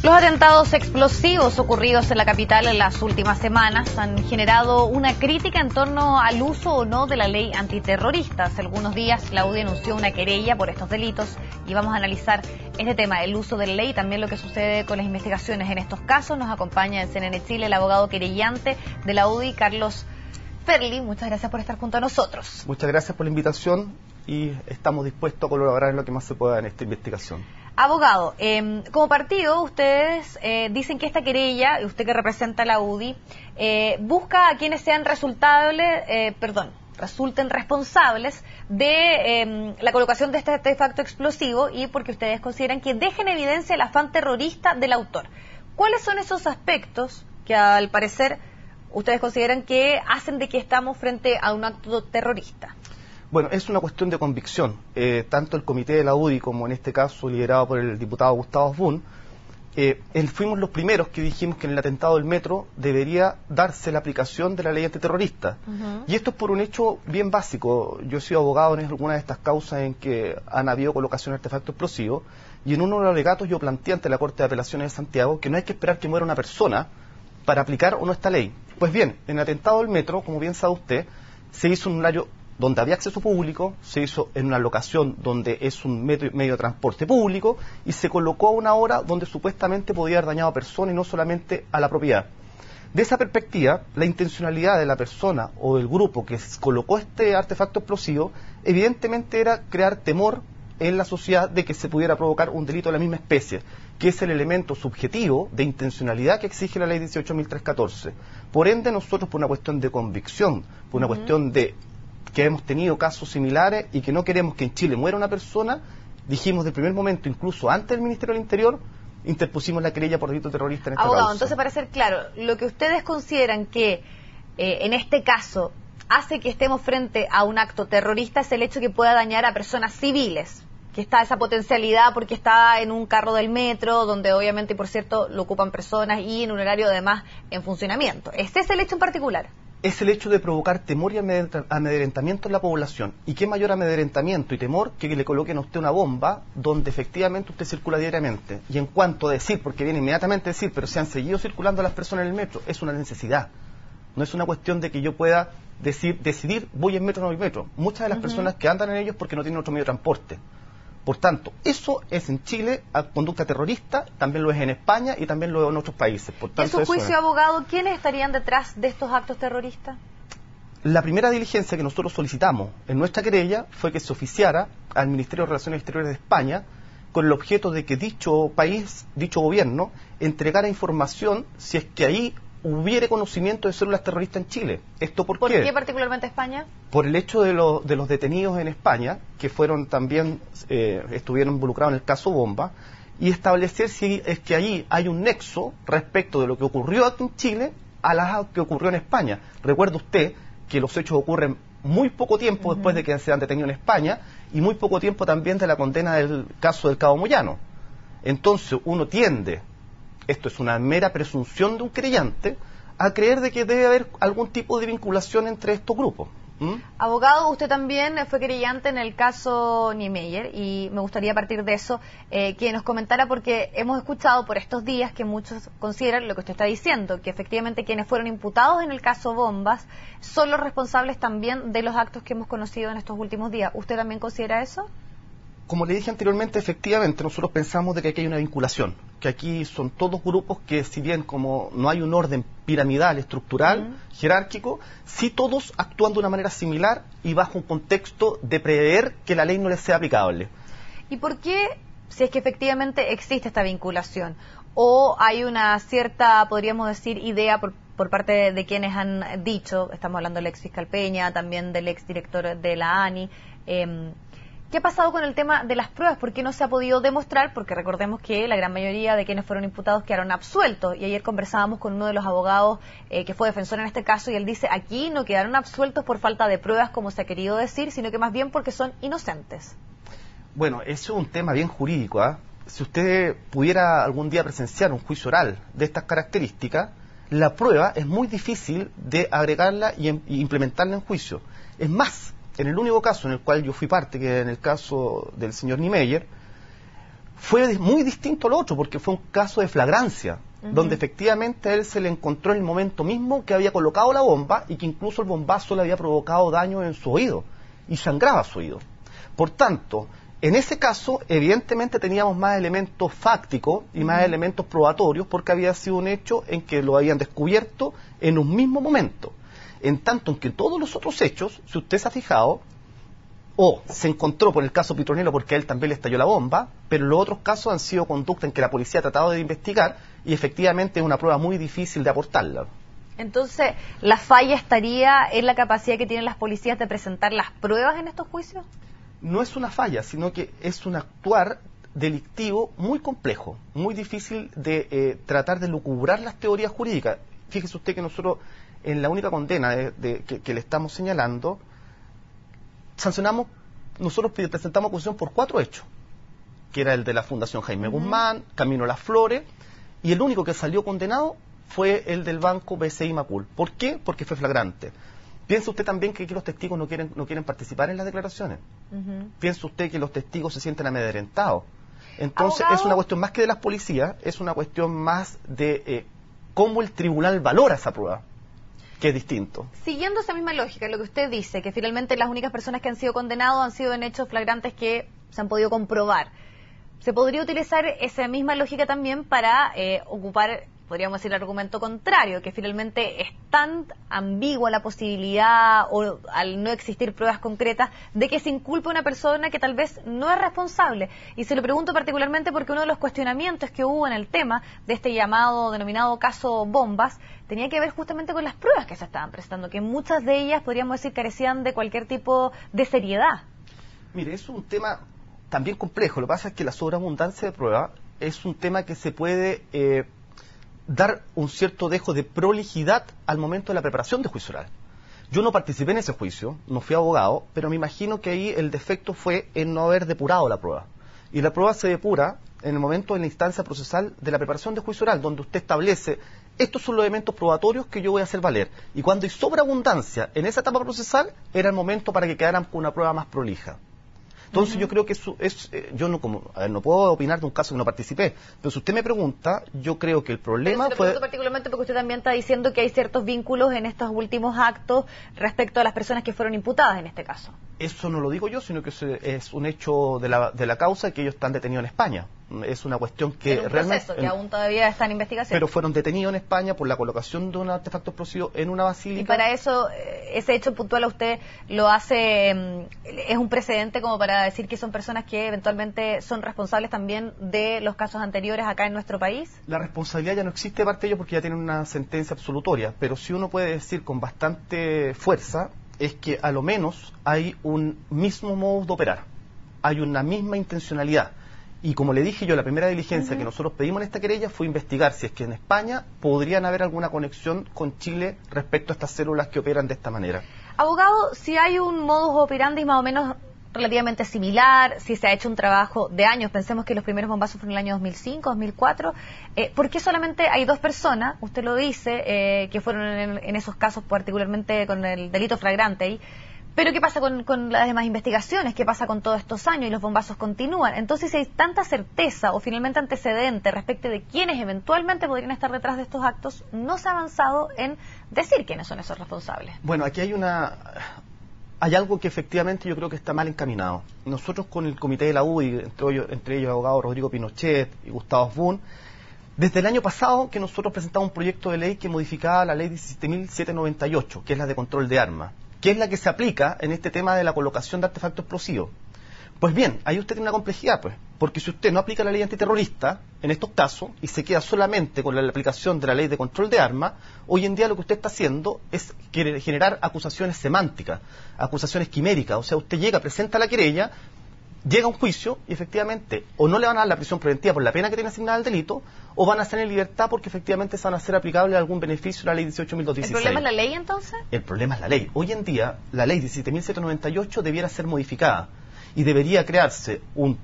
Los atentados explosivos ocurridos en la capital en las últimas semanas han generado una crítica en torno al uso o no de la ley antiterrorista. Hace algunos días la UDI anunció una querella por estos delitos y vamos a analizar este tema, el uso de la ley y también lo que sucede con las investigaciones en estos casos. Nos acompaña en CNN Chile el abogado querellante de la UDI, Carlos Ferli. Muchas gracias por estar junto a nosotros. Muchas gracias por la invitación y estamos dispuestos a colaborar en lo que más se pueda en esta investigación. Abogado, como partido, ustedes dicen que esta querella, usted que representa a la UDI, busca a quienes sean resulten responsables de la colocación de este artefacto explosivo y porque ustedes consideran que deja en evidencia el afán terrorista del autor. ¿Cuáles son esos aspectos que al parecer ustedes consideran que hacen de que estamos frente a un acto terrorista? Bueno, es una cuestión de convicción. Tanto el comité de la UDI como en este caso liderado por el diputado Gustavo Asbun, fuimos los primeros que dijimos que en el atentado del metro debería darse la aplicación de la ley antiterrorista. Y esto es por un hecho bien básico. Yo he sido abogado en alguna de estas causas en que han habido colocación de artefactos explosivos y en uno de los alegatos yo planteé ante la Corte de Apelaciones de Santiago que no hay que esperar que muera una persona para aplicar o no esta ley. Pues bien, en el atentado del metro, como bien sabe usted, se hizo un horario donde había acceso público, se hizo en una locación donde es un medio de transporte público y se colocó a una hora donde supuestamente podía haber dañado a personas y no solamente a la propiedad. De esa perspectiva, la intencionalidad de la persona o del grupo que colocó este artefacto explosivo evidentemente era crear temor en la sociedad de que se pudiera provocar un delito de la misma especie, que es el elemento subjetivo de intencionalidad que exige la ley 18.314. Por ende, nosotros por una cuestión de convicción, por una cuestión de que hemos tenido casos similares y que no queremos que en Chile muera una persona, dijimos del primer momento, incluso antes del Ministerio del Interior, interpusimos la querella por delito terrorista en esta Abogado, causa. Entonces, para ser claro, lo que ustedes consideran que en este caso hace que estemos frente a un acto terrorista es el hecho que pueda dañar a personas civiles, que está esa potencialidad porque está en un carro del metro, donde obviamente, por cierto, lo ocupan personas y en un horario además en funcionamiento. ¿Este es el hecho en particular? Es el hecho de provocar temor y amedrentamiento en la población. ¿Y qué mayor amedrentamiento y temor que le coloquen a usted una bomba donde efectivamente usted circula diariamente? Y en cuanto a decir, porque viene inmediatamente a decir, pero se han seguido circulando las personas en el metro, es una necesidad. No es una cuestión de que yo pueda decidir voy en metro o no voy en metro. Muchas de las personas que andan en ellos porque no tienen otro medio de transporte. Por tanto, eso es en Chile conducta terrorista, también lo es en España y también lo es en otros países. Por tanto, en su juicio, abogado, ¿quiénes estarían detrás de estos actos terroristas? La primera diligencia que nosotros solicitamos en nuestra querella fue que se oficiara al Ministerio de Relaciones Exteriores de España con el objeto de que dicho país, dicho gobierno, entregara información si es que ahí hubiere conocimiento de células terroristas en Chile. ¿Esto por qué? ¿Por qué particularmente España? Por el hecho de los detenidos en España, que fueron también, estuvieron involucrados en el caso Bomba, y establecer si es que allí hay un nexo respecto de lo que ocurrió aquí en Chile a lo que ocurrió en España. Recuerde usted que los hechos ocurren muy poco tiempo después de que se han detenido en España y muy poco tiempo también de la condena del caso del Cabo Moyano. Entonces uno tiende, esto es una mera presunción de un querellante, a creer de que debe haber algún tipo de vinculación entre estos grupos. Abogado, usted también fue querellante en el caso Niemeyer y me gustaría a partir de eso que nos comentara, porque hemos escuchado por estos días que muchos consideran lo que usted está diciendo, que efectivamente quienes fueron imputados en el caso Bombas son los responsables también de los actos que hemos conocido en estos últimos días. ¿Usted también considera eso? Como le dije anteriormente, efectivamente nosotros pensamos de que aquí hay una vinculación, que aquí son todos grupos que, si bien como no hay un orden piramidal, estructural, jerárquico, sí todos actúan de una manera similar y bajo un contexto de prever que la ley no les sea aplicable. ¿Y por qué, si es que efectivamente existe esta vinculación, o hay una cierta, podríamos decir, idea por parte de quienes han dicho, estamos hablando del ex fiscal Peña, también del ex director de la ANI, ¿qué ha pasado con el tema de las pruebas? ¿Por qué no se ha podido demostrar? Porque recordemos que la gran mayoría de quienes fueron imputados quedaron absueltos. Y ayer conversábamos con uno de los abogados que fue defensor en este caso y él dice, aquí no quedaron absueltos por falta de pruebas, como se ha querido decir, sino que más bien porque son inocentes. Bueno, eso es un tema bien jurídico, ¿eh? Si usted pudiera algún día presenciar un juicio oral de estas características, la prueba es muy difícil de agregarla y implementarla en juicio. Es más, en el único caso en el cual yo fui parte, que en el caso del señor Niemeyer, fue muy distinto al otro, porque fue un caso de flagrancia, donde efectivamente a él se le encontró en el momento mismo que había colocado la bomba y que incluso el bombazo le había provocado daño en su oído y sangraba su oído. Por tanto, en ese caso, evidentemente teníamos más elementos fácticos y más elementos probatorios, porque había sido un hecho en que lo habían descubierto en un mismo momento. En tanto en que todos los otros hechos, si usted se ha fijado, o se encontró por el caso Pitronelo porque a él también le estalló la bomba, pero los otros casos han sido conductas en que la policía ha tratado de investigar y efectivamente es una prueba muy difícil de aportarla. Entonces, ¿la falla estaría en la capacidad que tienen las policías de presentar las pruebas en estos juicios? No es una falla, sino que es un actuar delictivo muy complejo, muy difícil de tratar de lucubrar las teorías jurídicas. Fíjese usted que nosotros, en la única condena que le estamos señalando, nosotros presentamos acusación por 4 hechos, que era el de la Fundación Jaime Guzmán, Camino Las Flores, y el único que salió condenado fue el del banco BCI Macul. ¿Por qué? Porque fue flagrante. Piensa usted también que aquí los testigos no quieren participar en las declaraciones. Piensa usted que los testigos se sienten amedrentados. Entonces, es una cuestión más que de las policías, es una cuestión más de cómo el tribunal valora esa prueba, que es distinto. Siguiendo esa misma lógica, lo que usted dice, que finalmente las únicas personas que han sido condenados han sido en hechos flagrantes que se han podido comprobar. Se podría utilizar esa misma lógica también para ocupar, podríamos decir, el argumento contrario, que finalmente es tan ambigua la posibilidad, o al no existir pruebas concretas, de que se inculpe a una persona que tal vez no es responsable. Y se lo pregunto particularmente porque uno de los cuestionamientos que hubo en el tema de este denominado caso Bombas tenía que ver justamente con las pruebas que se estaban prestando, que muchas de ellas, podríamos decir, carecían de cualquier tipo de seriedad. Mire, es un tema también complejo. Lo que pasa es que la sobreabundancia de pruebas es un tema que se puede dar un cierto dejo de prolijidad al momento de la preparación de juicio oral. Yo no participé en ese juicio, no fui abogado, pero me imagino que ahí el defecto fue en no haber depurado la prueba. Y la prueba se depura en el momento de la instancia procesal de la preparación de juicio oral, donde usted establece: estos son los elementos probatorios que yo voy a hacer valer. Y cuando hay sobreabundancia en esa etapa procesal, era el momento para que quedaran con una prueba más prolija. Entonces yo creo que eso yo no puedo opinar de un caso que no participé, pero si usted me pregunta, yo creo que el problema fue... particularmente porque usted también está diciendo que hay ciertos vínculos en estos últimos actos respecto a las personas que fueron imputadas en este caso. Eso no lo digo yo, sino que es un hecho de la causa, que ellos están detenidos en España. Es una cuestión que en un realmente... proceso que aún todavía está en investigación. Pero fueron detenidos en España por la colocación de un artefacto explosivo en una basílica. Y para eso, ese hecho puntual a usted lo hace, es un precedente como para decir que son personas que eventualmente son responsables también de los casos anteriores acá en nuestro país. La responsabilidad ya no existe de parte de ellos porque ya tienen una sentencia absolutoria, pero sí uno puede decir con bastante fuerza es que a lo menos hay un mismo modus de operar, hay una misma intencionalidad. Y como le dije yo, la primera diligencia que nosotros pedimos en esta querella fue investigar si es que en España podrían haber alguna conexión con Chile respecto a estas células que operan de esta manera. Abogado, si hay un modus operandi más o menos relativamente similar, si se ha hecho un trabajo de años, pensemos que los primeros bombazos fueron en el año 2005, 2004, ¿por qué solamente hay 2 personas, usted lo dice, que fueron en esos casos particularmente con el delito flagrante ahí? Pero ¿qué pasa con las demás investigaciones? ¿Qué pasa con todos estos años? Y los bombazos continúan. Entonces, si hay tanta certeza o finalmente antecedente respecto de quiénes eventualmente podrían estar detrás de estos actos, no se ha avanzado en decir quiénes son esos responsables. Bueno, aquí hay algo que efectivamente yo creo que está mal encaminado. Nosotros con el comité de la UDI, entre ellos el abogado Rodrigo Pinochet y Gustavo Boone, desde el año pasado que nosotros presentamos un proyecto de ley que modificaba la ley 17.798, que es la de control de armas, que es la que se aplica en este tema de la colocación de artefactos explosivos. Pues bien, ahí usted tiene una complejidad, pues, porque si usted no aplica la ley antiterrorista en estos casos y se queda solamente con la aplicación de la ley de control de armas, hoy en día lo que usted está haciendo es generar acusaciones semánticas, acusaciones quiméricas. O sea, usted llega, presenta la querella, llega a un juicio y efectivamente o no le van a dar la prisión preventiva por la pena que tiene asignada al delito, o van a estar en libertad porque efectivamente se van a hacer aplicables algún beneficio de la ley 18.216. ¿El problema es la ley entonces? El problema es la ley. Hoy en día la ley 17.798 debiera ser modificada y debería crearse un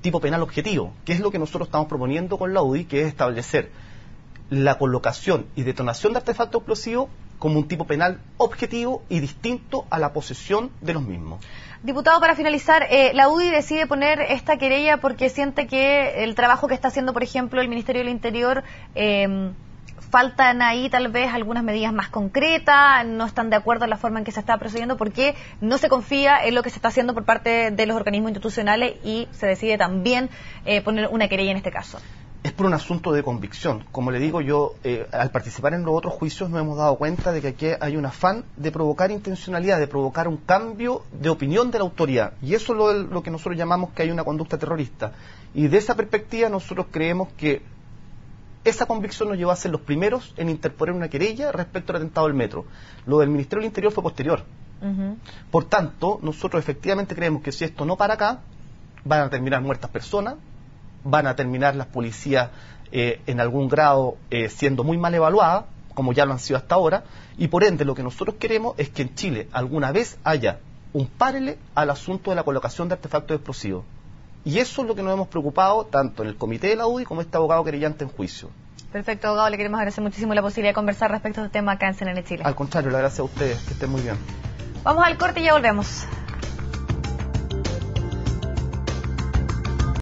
tipo penal objetivo, que es lo que nosotros estamos proponiendo con la UDI, que es establecer la colocación y detonación de artefactos explosivos como un tipo penal objetivo y distinto a la posesión de los mismos. Diputado, para finalizar, la UDI decide poner esta querella porque siente que el trabajo que está haciendo, por ejemplo, el Ministerio del Interior, faltan ahí tal vez algunas medidas más concretas, no están de acuerdo en la forma en que se está procediendo, porque no se confía en lo que se está haciendo por parte de los organismos institucionales y se decide también poner una querella en este caso. Es por un asunto de convicción. Como le digo yo, al participar en los otros juicios nos hemos dado cuenta de que aquí hay un afán de provocar intencionalidad, de provocar un cambio de opinión de la autoridad. Y eso es lo que nosotros llamamos que hay una conducta terrorista. Y de esa perspectiva nosotros creemos que esa convicción nos llevó a ser los primeros en interponer una querella respecto al atentado del metro. Lo del Ministerio del Interior fue posterior. Por tanto, nosotros efectivamente creemos que si esto no para acá, van a terminar muertas personas, van a terminar las policías en algún grado siendo muy mal evaluadas, como ya lo han sido hasta ahora, y por ende lo que nosotros queremos es que en Chile alguna vez haya un párele al asunto de la colocación de artefactos explosivos. Y eso es lo que nos hemos preocupado tanto en el comité de la UDI como este abogado querellante en juicio. Perfecto, abogado, le queremos agradecer muchísimo la posibilidad de conversar respecto a este tema acá en CNN Chile. Al contrario, le agradezco a ustedes, que estén muy bien. Vamos al corte y ya volvemos.